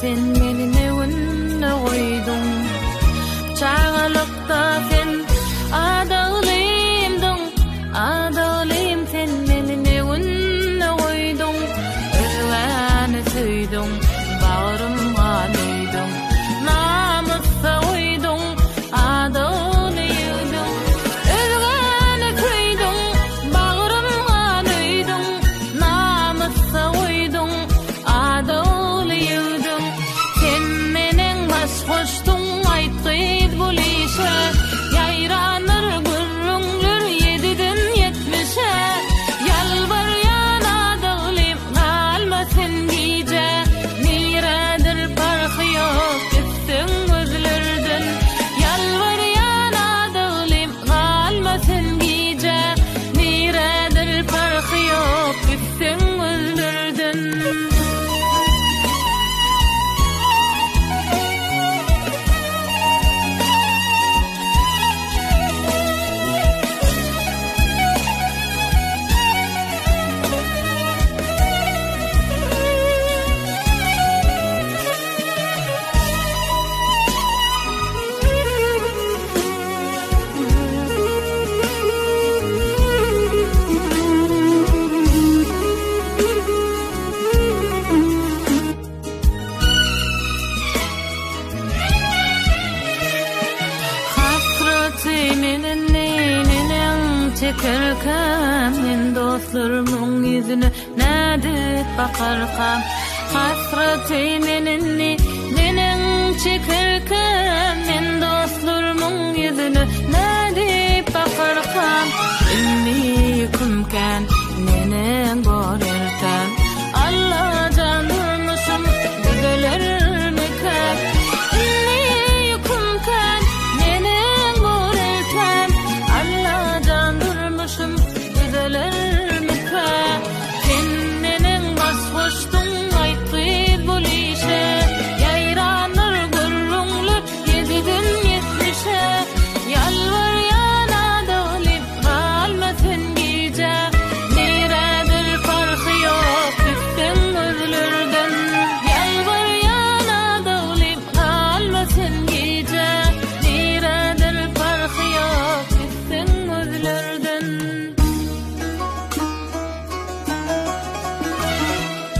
sen meni nevinne koydun. Çağalıkta sen adalimdin, adalim sen meni nevinne koydun. Özgäni söydün, bağrımga löydün. Namussa koydun, adaly ýüdün. Özgäni söydün, bağrımga löydün. Namussa koydun, adaly ýüdün. Sen meniň başgoşdun aýtdyp bulýşa. Ýaýranır gürrüňler 7-den 70-e. Ýalbarýan adalim galmasyn giýje. Niredir parky ýok gitsin gözlerden. Ýalbarýan adalim galmasyn giýje. Niredir parky ýok gitsin gözlerden. Çekerken men dostlarımın yüzüne nädip bakarkam. Hasreti menen çekerken men dostlarımın yüzüne nädip bakarkam. Ilmi yükümken menen bore